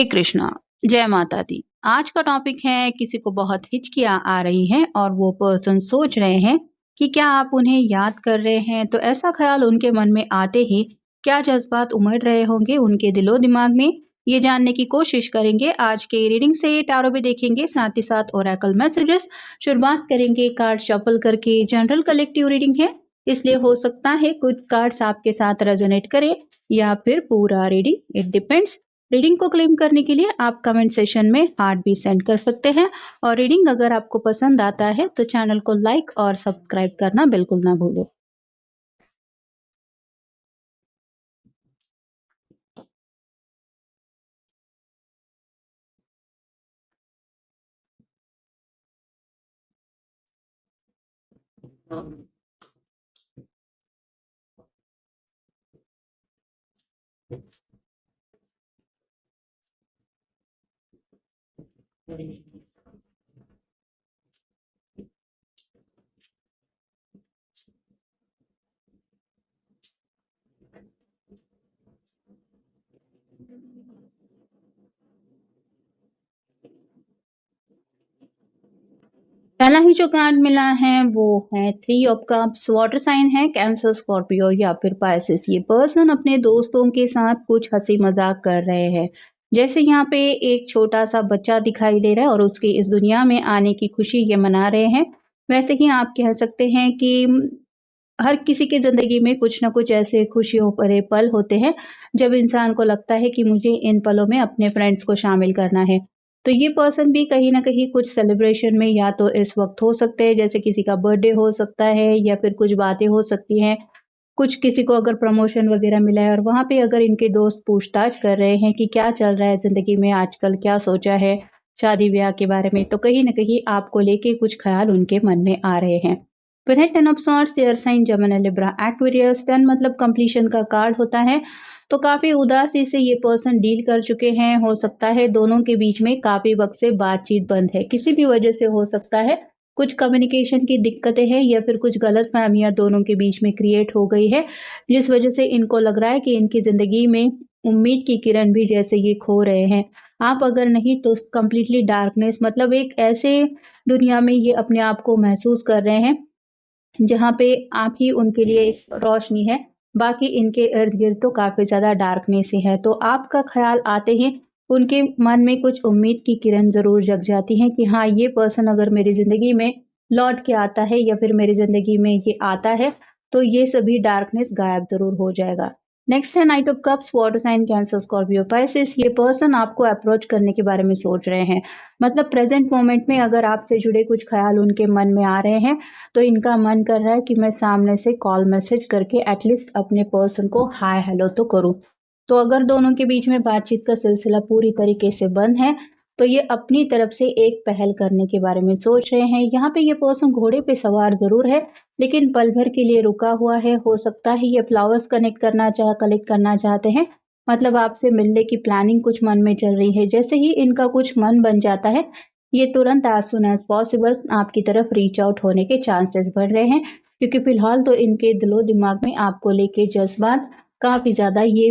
हरे कृष्णा, जय माता दी। आज का टॉपिक है किसी को बहुत हिचकियाँ आ रही हैं और वो पर्सन सोच रहे हैं कि क्या आप उन्हें याद कर रहे हैं, तो ऐसा ख़्याल उनके मन में आते ही क्या जज़्बात उमड़ रहे होंगे उनके दिलो-दिमाग में, ये जानने की कोशिश करेंगे आज के रीडिंग से। टैरो भी देखेंगे, साथ ही साथ ओरेकल मैसेजेस। शुरुआत करेंगे कार्ड शफल करके। जनरल कलेक्टिव रीडिंग है, इसलिए हो सकता है कुछ कार्ड्स आपके साथ रेजोनेट करें या फिर पूरा रीडिंग, इट डिपेंड्स। रीडिंग को क्लेम करने के लिए आप कमेंट सेशन में हार्ट भी सेंड कर सकते हैं और रीडिंग अगर आपको पसंद आता है तो चैनल को लाइक और सब्सक्राइब करना बिल्कुल ना भूलें। पहला ही जो कार्ड मिला है वो है three of cups. Water sign है, कैंसर, स्कॉर्पियो या फिर पाइसेस। ये पर्सन अपने दोस्तों के साथ कुछ हंसी मजाक कर रहे हैं। जैसे यहाँ पे एक छोटा सा बच्चा दिखाई दे रहा है और उसकी इस दुनिया में आने की खुशी ये मना रहे हैं। वैसे ही आप कह सकते हैं कि हर किसी की ज़िंदगी में कुछ ना कुछ ऐसे खुशियों भरे पल होते हैं, जब इंसान को लगता है कि मुझे इन पलों में अपने फ्रेंड्स को शामिल करना है। तो ये पर्सन भी कहीं न कहीं कुछ सेलिब्रेशन में या तो इस वक़्त हो सकते हैं, जैसे किसी का बर्थडे हो सकता है या फिर कुछ बातें हो सकती हैं। कुछ किसी को अगर प्रमोशन वग़ैरह मिला है और वहाँ पे अगर इनके दोस्त पूछताछ कर रहे हैं कि क्या चल रहा है ज़िंदगी में आजकल, क्या सोचा है शादी-ब्याह के बारे में, तो कहीं न कहीं आपको लेके कुछ ख़्याल उनके मन में आ रहे हैं। फिर है 10 of swords, air sign, Gemini, Libra, Aquarius. 10 मतलब कंप्लीशन का कार्ड होता है, तो काफ़ी उदासी से ये पर्सन डील कर चुके हैं। हो सकता है दोनों के बीच में काफ़ी वक़्त से बातचीत बंद है, किसी भी वजह से हो सकता है। कुछ कम्युनिकेशन की दिक्कतें हैं या फिर कुछ गलतफ़हमियाँ दोनों के बीच में क्रिएट हो गई है, जिस वजह से इनको लग रहा है कि इनकी ज़िंदगी में उम्मीद की किरण भी जैसे ये खो रहे हैं। आप अगर नहीं तो कंप्लीटली डार्कनेस, मतलब एक ऐसे दुनिया में ये अपने आप को महसूस कर रहे हैं जहाँ पे आप ही उनके लिए एक रोशनी है, बाकी इनके इर्द-गिर्द तो काफ़ी ज़्यादा डार्कनेस ही है। तो आपका ख़्याल आते ही उनके मन में कुछ उम्मीद की किरण ज़रूर जग जाती है कि हाँ, ये पर्सन अगर मेरी ज़िंदगी में लौट के आता है या फिर मेरी ज़िंदगी में ये आता है, तो ये सभी डार्कनेस गायब ज़रूर हो जाएगा। नेक्स्ट है knight of cups, water sign, cancer, Scorpio, Pisces. ये पर्सन आपको अप्रोच करने के बारे में सोच रहे हैं। मतलब प्रेज़ेंट मोमेंट में अगर आपसे जुड़े कुछ ख़्याल उनके मन में आ रहे हैं, तो इनका मन कर रहा है कि मैं सामने से कॉल मैसेज करके एटलीस्ट अपने पर्सन को हाय हेलो तो करूं। तो अगर दोनों के बीच में बातचीत का सिलसिला पूरी तरीके से बंद है, तो ये अपनी तरफ से एक पहल करने के बारे में सोच रहे हैं। यहाँ पे ये पर्सन घोड़े पे सवार जरूर है, लेकिन पल भर के लिए रुका हुआ है। हो सकता है ये फ्लावर्स कलेक्ट करना चाहते हैं। मतलब आपसे मिलने की प्लानिंग कुछ मन में चल रही है। जैसे ही इनका कुछ मन बन जाता है, ये तुरंत एज़ सून एज़ पॉसिबल आपकी तरफ रीच आउट होने के चांसेस बढ़ रहे हैं, क्योंकि फ़िलहाल तो इनके दिलो-दिमाग में आपको लेके जज़्बात काफ़ी ज़्यादा ये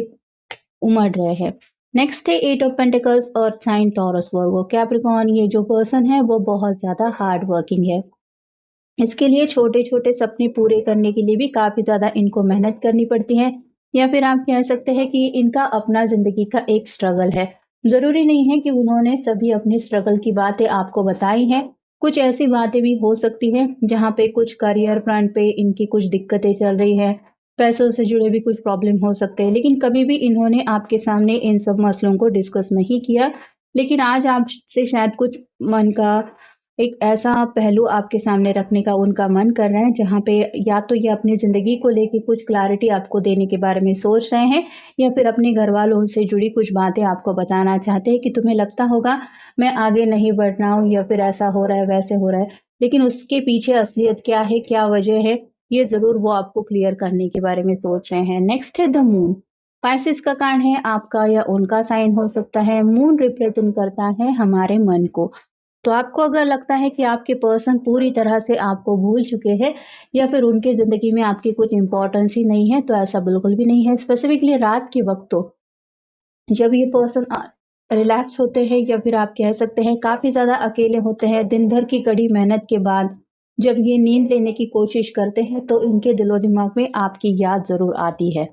उमड़ रहे हैं। नेक्स्ट है 8 of pentacles, earth sign, Taurus, Virgo, Capricorn. ये जो पर्सन है वो बहुत ज़्यादा हार्ड वर्किंग है। इसके लिए छोटे-छोटे सपने पूरे करने के लिए भी काफ़ी ज़्यादा इनको मेहनत करनी पड़ती है, या फिर आप कह सकते हैं कि इनका अपना ज़िंदगी का एक स्ट्रगल है। ज़रूरी नहीं है कि उन्होंने सभी अपनी स्ट्रगल की बातें आपको बताई हैं। कुछ ऐसी बातें भी हो सकती हैं, जहाँ पे कुछ करियर फ्रंट पे इनकी कुछ दिक्कतें चल रही हैं, पैसों से जुड़े भी कुछ प्रॉब्लम हो सकते हैं, लेकिन कभी भी इन्होंने आपके सामने इन सब मसलों को डिस्कस नहीं किया। लेकिन आज आपसे शायद कुछ मन का एक ऐसा पहलू आपके सामने रखने का उनका मन कर रहा है, जहाँ पे या तो ये अपनी ज़िंदगी को लेके कुछ क्लैरिटी आपको देने के बारे में सोच रहे हैं, या फिर अपने घरवालों से जुड़ी कुछ बातें आपको बताना चाहते हैं कि तुम्हें लगता होगा मैं आगे नहीं बढ़ रहा हूँ या फिर ऐसा हो रहा है, वैसे हो रहा है। लेकिन उसके पीछे असलियत क्या है, क्या वजह है, ये ज़रूर वो आपको क्लियर करने के बारे में सोच रहे हैं। नेक्स्ट है द मून। पाइसेस का कार्ड है, आपका या उनका साइन हो सकता है। मून रिप्रेजेंट करता है हमारे मन को। तो आपको अगर लगता है कि आपके पर्सन पूरी तरह से आपको भूल चुके हैं या फिर उनके ज़िंदगी में आपकी कुछ इम्पोर्टेंस ही नहीं है, तो ऐसा बिल्कुल भी नहीं है। स्पेसिफिकली रात के वक़्त तो जब ये पर्सन रिलैक्स होते हैं या फिर आप कह सकते हैं काफ़ी ज़्यादा अकेले होते हैं। दिन भर की कड़ी मेहनत के बाद जब ये नींद लेने की कोशिश करते हैं तो इनके दिलो-दिमाग में आपकी याद ज़रूर आती है।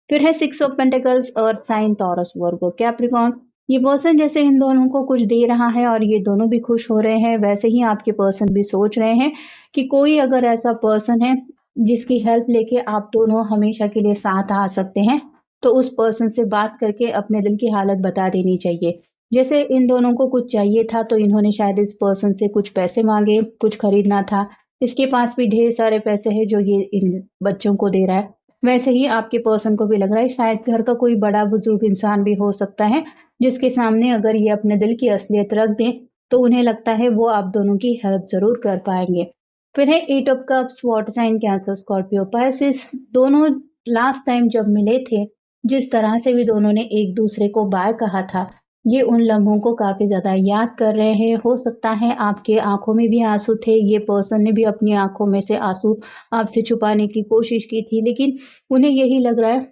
फिर है six of pentacles, earth sign, Taurus, Virgo, Capricorn. ये पर्सन जैसे इन दोनों को कुछ दे रहा है और ये दोनों भी खुश हो रहे हैं, वैसे ही आपके पर्सन भी सोच रहे हैं कि कोई अगर ऐसा पर्सन है जिसकी हेल्प लेके आप दोनों हमेशा के लिए साथ आ सकते हैं, तो उस पर्सन से बात करके अपने दिल की हालत बता देनी चाहिए। जैसे इन दोनों को कुछ चाहिए था तो इन्होंने शायद इस पर्सन से कुछ पैसे माँगे, कुछ खरीदना था। इसके पास भी ढेर सारे पैसे हैं जो ये इन बच्चों को दे रहा है। वैसे ही आपके पर्सन को भी लग रहा है शायद घर का कोई बड़ा-बुज़ुर्ग इंसान भी हो सकता है, जिसके सामने अगर ये अपने दिल की असलियत रख दें, तो उन्हें लगता है वो आप दोनों की हेल्प ज़रूर कर पाएँगे। फिर है eight of cups, water sign, cancer, Scorpio, Pisces. दोनों लास्ट टाइम जब मिले थे, जिस तरह से भी दोनों ने एक-दूसरे को बाय कहा था, ये उन लम्हों को काफ़ी ज़्यादा याद कर रहे हैं। हो सकता है आपके आँखों में भी आँसू थे, ये पर्सन ने भी अपनी आँखों में से आँसू आपसे छुपाने की कोशिश की थी, लेकिन उन्हें यही लग रहा है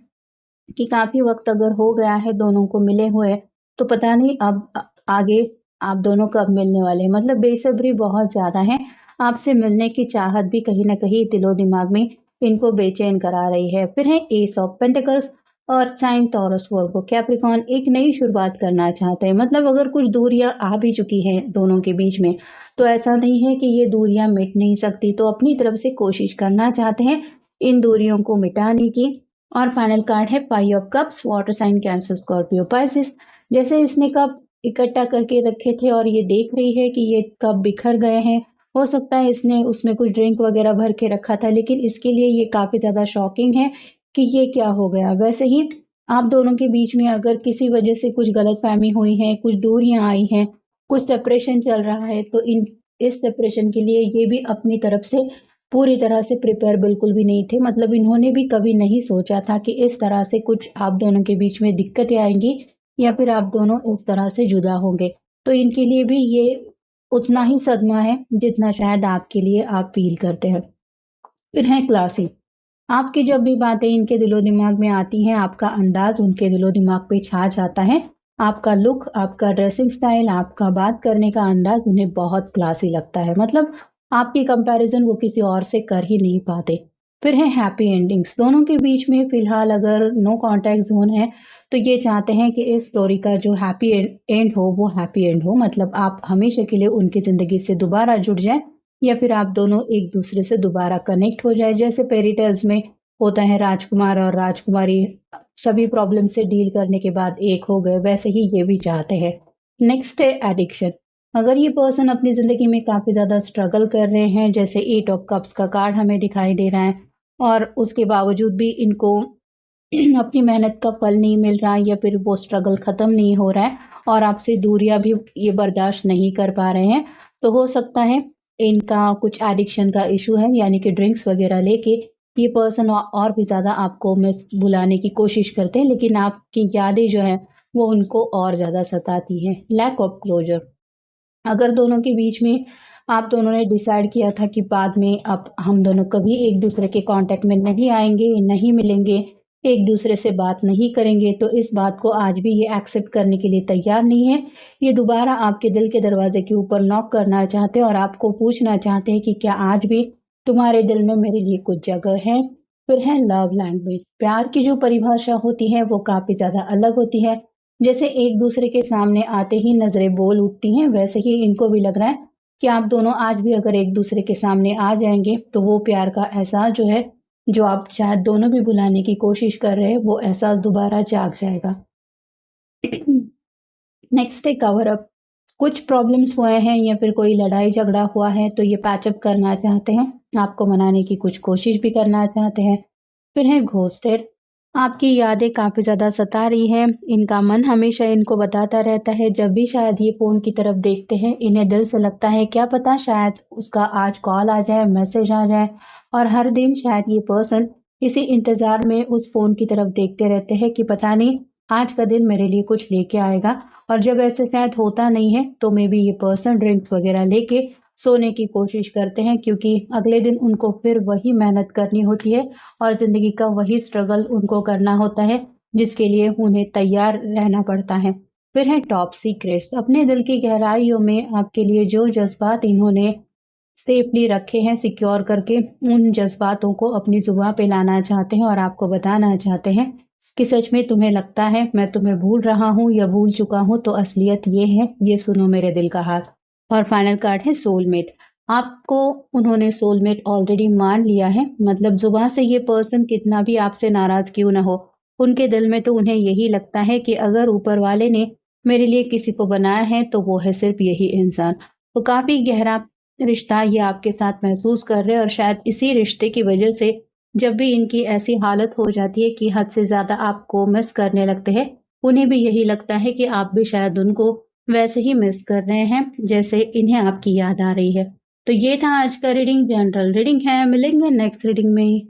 कि काफ़ी वक़्त अगर हो गया है दोनों को मिले हुए, तो पता नहीं अब आगे आप दोनों कब मिलने वाले हैं। मतलब बेसब्री बहुत ज़्यादा है, आपसे मिलने की चाहत भी कहीं न कहीं दिलो-दिमाग में इनको बेचैन करा रही है। फिर है ace of pentacles, earth sign, Taurus, Virgo, Capricorn. एक नई शुरुआत करना चाहते हैं, मतलब अगर कुछ दूरियाँ आ भी चुकी हैं दोनों के बीच में, तो ऐसा नहीं है कि ये दूरियाँ मिट नहीं सकती, तो अपनी तरफ से कोशिश करना चाहते हैं इन दूरियों को मिटाने की। और फाइनल कार्ड है five of cups, water sign, cancer, Scorpio, Pisces. जैसे इसने कप इकट्ठा करके रखे थे और ये देख रही है कि ये कप बिखर गए हैं। हो सकता है इसने उसमें कुछ ड्रिंक वगैरह भर के रखा था, लेकिन इसके लिए ये काफ़ी ज़्यादा शॉकिंग है कि ये क्या हो गया। वैसे ही आप दोनों के बीच में अगर किसी वजह से कुछ गलतफ़हमी हुई है, कुछ दूरियाँ आई हैं, कुछ सेपरेशन चल रहा है, तो इन इस सेपरेशन के लिए ये भी अपनी तरफ से पूरी तरह से प्रिपेयर बिल्कुल भी नहीं थे। मतलब इन्होंने भी कभी नहीं सोचा था कि इस तरह से कुछ आप दोनों के बीच में दिक्कतें आएँगी या फिर आप दोनों इस तरह से जुदा होंगे। तो इनके लिए भी ये उतना ही सदमा है जितना शायद आपके लिए आप फ़ील करते हैं। फिर हैं क्लासी। आपकी जब भी बातें इनके दिलो-दिमाग में आती हैं, आपका अंदाज़ उनके दिलो-दिमाग पे छा जाता है। आपका लुक, आपका ड्रेसिंग स्टाइल, आपका बात करने का अंदाज़ उन्हें बहुत क्लासी लगता है। मतलब आपकी कंपैरिज़न वो किसी और से कर ही नहीं पाते। फिर है हैप्पी एंडिंग्स। दोनों के बीच में फ़िलहाल अगर नो कॉन्टैक्ट ज़ोन है, तो ये चाहते हैं कि इस स्टोरी का जो हैप्पी एंड हो, वो हैप्पी एंड हो। मतलब आप हमेशा के लिए उनकी ज़िंदगी से दोबारा जुड़ जाएँ या फिर आप दोनों एक-दूसरे से दोबारा कनेक्ट हो जाएँ। जैसे फेयरी टेल्स में होता है राजकुमार और राजकुमारी सभी प्रॉब्लम से डील करने के बाद एक हो गए, वैसे ही ये भी चाहते हैं। नेक्स्ट है एडिक्शन। अगर ये पर्सन अपनी ज़िंदगी में काफ़ी ज़्यादा स्ट्रगल कर रहे हैं, जैसे एट ऑफ कप्स का कार्ड हमें दिखाई दे रहा है और उसके बावजूद भी इनको अपनी मेहनत का फल नहीं मिल रहा या फिर वो स्ट्रगल ख़त्म नहीं हो रहा है और आपसे दूरियाँ भी ये बर्दाश्त नहीं कर पा रहे हैं, तो हो सकता है इनका कुछ एडिक्शन का इश्यू है, यानी कि ड्रिंक्स वग़ैरह लेके ये पर्सन और भी ज़्यादा आपको में बुलाने की कोशिश करते हैं, लेकिन आपकी यादें जो हैं, वो उनको और ज़्यादा सताती हैं। Lack of closure. अगर दोनों के बीच में आप दोनों ने डिसाइड किया था कि बाद में अब हम दोनों कभी एक-दूसरे के कॉन्टैक्ट में नहीं आएँगे, नहीं मिलेंगे, एक-दूसरे से बात नहीं करेंगे, तो इस बात को आज भी ये एक्सेप्ट करने के लिए तैयार नहीं है। ये दोबारा आपके दिल के दरवाज़े के ऊपर नॉक करना चाहते हैं और आपको पूछना चाहते हैं कि क्या आज भी तुम्हारे दिल में मेरे लिए कुछ जगह है? फिर है लव लैंग्वेज। प्यार की जो परिभाषा होती है, वो काफ़ी ज़्यादा अलग होती है। जैसे एक-दूसरे के सामने आते ही नज़रें बोल उठती हैं, वैसे ही इनको भी लग रहा है कि आप दोनों आज भी अगर एक-दूसरे के सामने आ जाएँगे, तो वो प्यार का एहसास जो है, जो आप शायद दोनों भी भुलाने की कोशिश कर रहे हैं, वो एहसास दोबारा जाग जाएगा। नेक्स्ट है कवर अप। कुछ प्रॉब्लम्स हुए हैं या फिर कोई लड़ाई-झगड़ा हुआ है, तो ये पैच अप करना चाहते हैं, आपको मनाने की कुछ कोशिश भी करना चाहते हैं। फिर है घोस्टेड। आपकी यादें काफ़ी ज़्यादा सता रही हैं, इनका मन हमेशा इनको बताता रहता है, जब भी शायद ये फ़ोन की तरफ देखते हैं, इन्हें दिल से लगता है क्या पता शायद उसका आज कॉल आ जाए, मैसेज आ जाए और हर दिन शायद ये पर्सन इसी इंतज़ार में उस फ़ोन की तरफ देखते रहते हैं कि पता नहीं आज का दिन मेरे लिए कुछ लेके आएगा और जब ऐसे शायद होता नहीं है, तो मे बी ये पर्सन ड्रिंक्स वग़ैरह लेके सोने की कोशिश करते हैं क्योंकि अगले दिन उनको फिर वही मेहनत करनी होती है और ज़िंदगी का वही स्ट्रगल उनको करना होता है, जिसके लिए उन्हें तैयार रहना पड़ता है। फिर है टॉप सीक्रेट्स। अपने दिल की गहराइयों में आपके लिए जो जज़्बात इन्होंने सेफली रखे हैं सिक्योर करके, उन जज़्बातों को अपनी ज़ुबान पे लाना चाहते हैं और आपको बताना चाहते हैं कि सच में तुम्हें लगता है मैं तुम्हें भूल रहा हूँ या भूल चुका हूँ, तो असलियत ये है, ये सुनो मेरे दिल का हाल। और फाइनल कार्ड है सोलमेट। आपको उन्होंने सोलमेट ऑलरेडी मान लिया है, मतलब ज़ुबान से ये पर्सन कितना भी आपसे नाराज़ क्यों ना हो, उनके दिल में तो उन्हें यही लगता है कि अगर ऊपर वाले ने मेरे लिए किसी को बनाया है तो वो है सिर्फ़ यही इंसान। तो काफ़ी गहरा रिश्ता ये आपके साथ महसूस कर रहे हैं, और शायद इसी रिश्ते की वजह से जब भी इनकी ऐसी हालत हो जाती है कि हद से ज़्यादा आपको मिस करने लगते हैं, उन्हें भी यही लगता है कि आप भी शायद उनको वैसे ही मिस कर रहे हैं जैसे इन्हें आपकी याद आ रही है। तो ये था आज का रीडिंग, जनरल रीडिंग है। मिलेंगे नेक्स्ट रीडिंग में।